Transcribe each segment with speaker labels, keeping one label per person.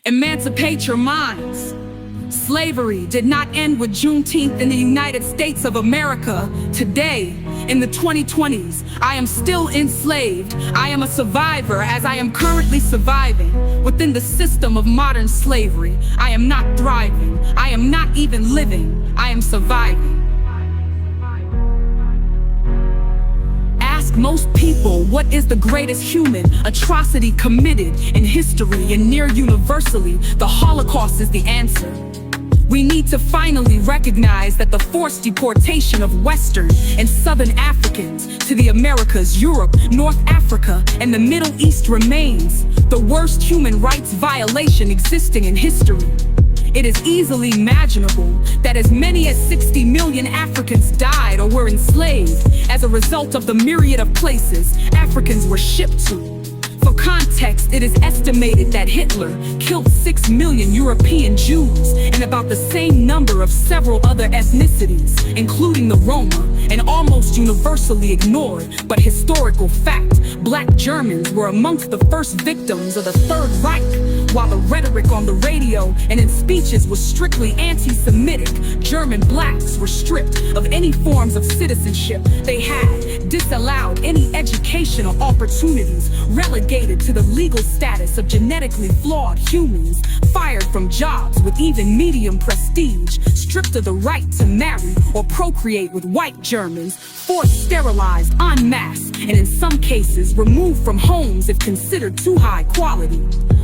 Speaker 1: Emancipate your minds. Slavery did not end with Juneteenth in the United States of America. Today, in the 2020s, I am still enslaved. I am a survivor as I am currently surviving within the system of modern slavery. I am not thriving. I am not even living. I am surviving. Ask most people what is the greatest human atrocity committed in history, and near universally, the Holocaust is the answer. We need to finally recognize that the forced deportation of Western and Southern Africans to the Americas, Europe, North Africa, and the Middle East remains the worst human rights violation existing in history. It is easily imaginable that as many as 60 million Africans died or were enslaved as a result of the myriad of places Africans were shipped to. For context, it is estimated that Hitler killed 6 million European Jews and about the same number of several other ethnicities, including the Roma, an almost universally ignored but historical fact. Black Germans were amongst the first victims of the Third Reich. While the rhetoric on the radio and in speeches was strictly anti-Semitic, German blacks were stripped of any forms of citizenship they had, disallowed any educational opportunities, relegated to the legal status of genetically flawed humans, fired from jobs with even medium prestige, stripped of the right to marry or procreate with white Germans, forced sterilized en masse, and in some cases removed from homes if considered too high quality.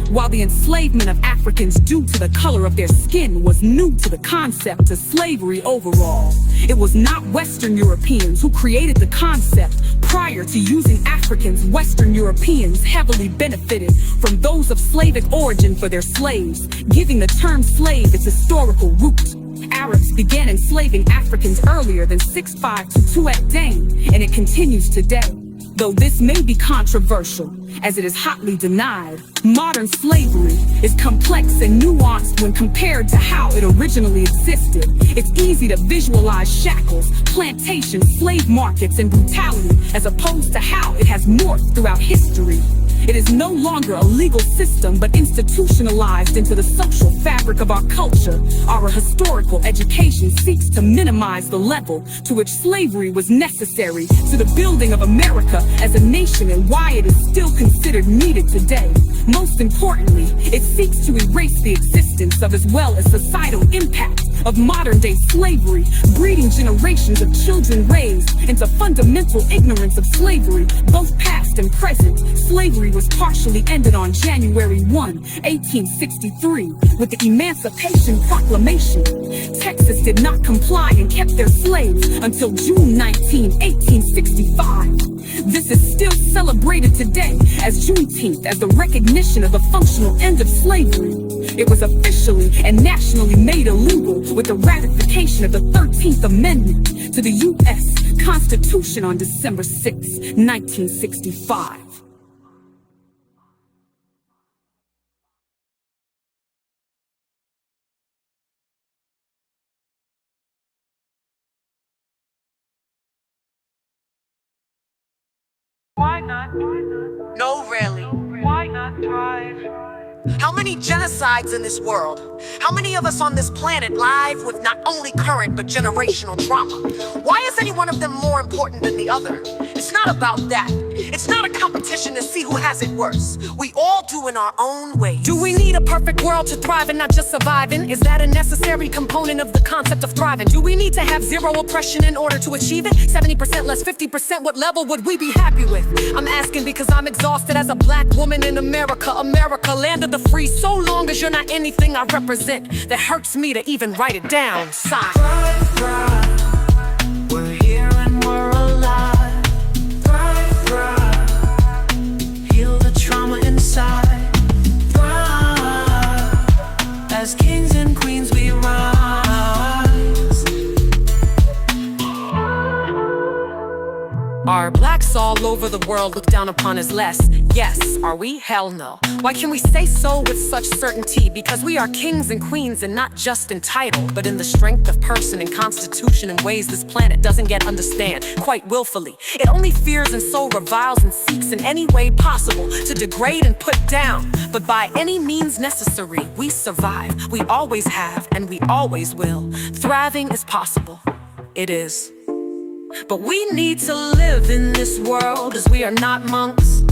Speaker 1: While the enslavement of Africans due to the color of their skin was new to the concept of slavery overall, it was not Western Europeans who created the concept. Prior to using Africans, Western Europeans heavily benefited from those of Slavic origin for their slaves, giving the term slave its historical root. Arabs began enslaving Africans earlier than 6'5" to 2 Dane, and it continues today. Though this may be controversial, as it is hotly denied, modern slavery is complex and nuanced when compared to how it originally existed. It's easy to visualize shackles, plantations, slave markets, and brutality, as opposed to how it has morphed throughout history. It is no longer a legal system, but institutionalized into the social fabric of our culture. Our historical education seeks to minimize the level to which slavery was necessary to the building of America as a nation and why it is still considered needed today. Most importantly, it seeks to erase the existence of as well as societal impact of modern-day slavery, breeding generations of children raised into fundamental ignorance of slavery, both past and present. Slavery was partially ended on January 1, 1863, with the Emancipation Proclamation. Texas did not comply and kept their slaves until June 19, 1865. This is still celebrated today as Juneteenth as the recognition of the functional end of slavery. It was officially and nationally made illegal with the ratification of the 13th Amendment to the U.S. Constitution on December 6, 1965.
Speaker 2: Why not?
Speaker 3: No, really.
Speaker 2: Why not thrive?
Speaker 3: How many genocides in this world? How many of us on this planet live with not only current but generational trauma? Why is any one of them more important than the other? It's not about that. It's not a competition to see who has it worse. We all do in our own ways.
Speaker 4: Do we need a perfect world to thrive and not just surviving? Is that a necessary component of the concept of thriving? Do we need to have zero oppression in order to achieve it? 70% less 50%, what level would we be happy with? I'm asking because I'm exhausted as a black woman in America. America, land of the free. So long as you're not anything I represent, that hurts me to even write it down. Sigh.
Speaker 2: Thrive, thrive. We're here and we're alive. Thrive, thrive. Heal the trauma inside. Thrive. As kings and queens we rise.
Speaker 4: Are blacks all all over the world look down upon as less. Yes, are we? Hell no. Why can we say so with such certainty? Because we are kings and queens, and not just in title, but in the strength of person and constitution in ways this planet doesn't yet understand, quite willfully. It only fears and so reviles and seeks in any way possible to degrade and put down. But by any means necessary, we survive. We always have, and we always will. Thriving is possible. It is. But we need to live in this world as we are not monks.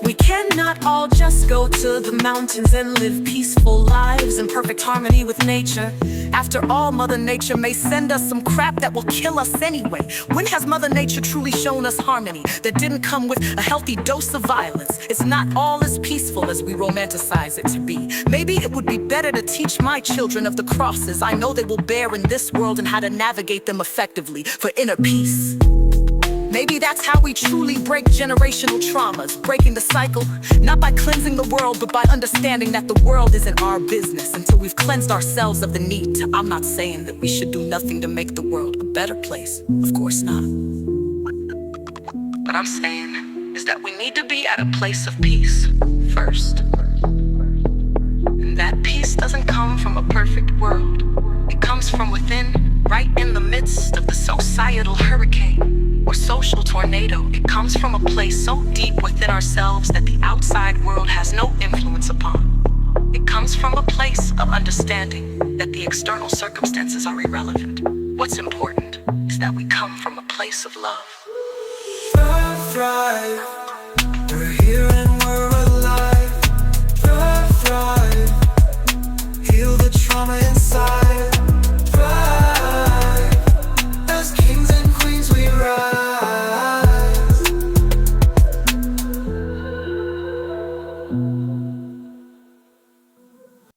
Speaker 4: We cannot all just go to the mountains and live peaceful lives in perfect harmony with nature. After all, Mother Nature may send us some crap that will kill us anyway. When has Mother Nature truly shown us harmony that didn't come with a healthy dose of violence? It's not all as peaceful as we romanticize it to be. Maybe it would be better to teach my children of the crosses I know they will bear in this world and how to navigate them effectively for inner peace. Maybe that's how we truly break generational traumas, breaking the cycle, not by cleansing the world, but by understanding that the world isn't our business until we've cleansed ourselves of the need to. I'm not saying that we should do nothing to make the world a better place. Of course not. What I'm saying is that we need to be at a place of peace first. And that peace doesn't come from a perfect world. It comes from within, right in the midst of the societal hurricane or social tornado. It comes from a place so deep within ourselves that the outside world has no influence upon. It comes from a place of understanding that the external circumstances are irrelevant. What's important is that we come from a place of love.
Speaker 2: Thrive.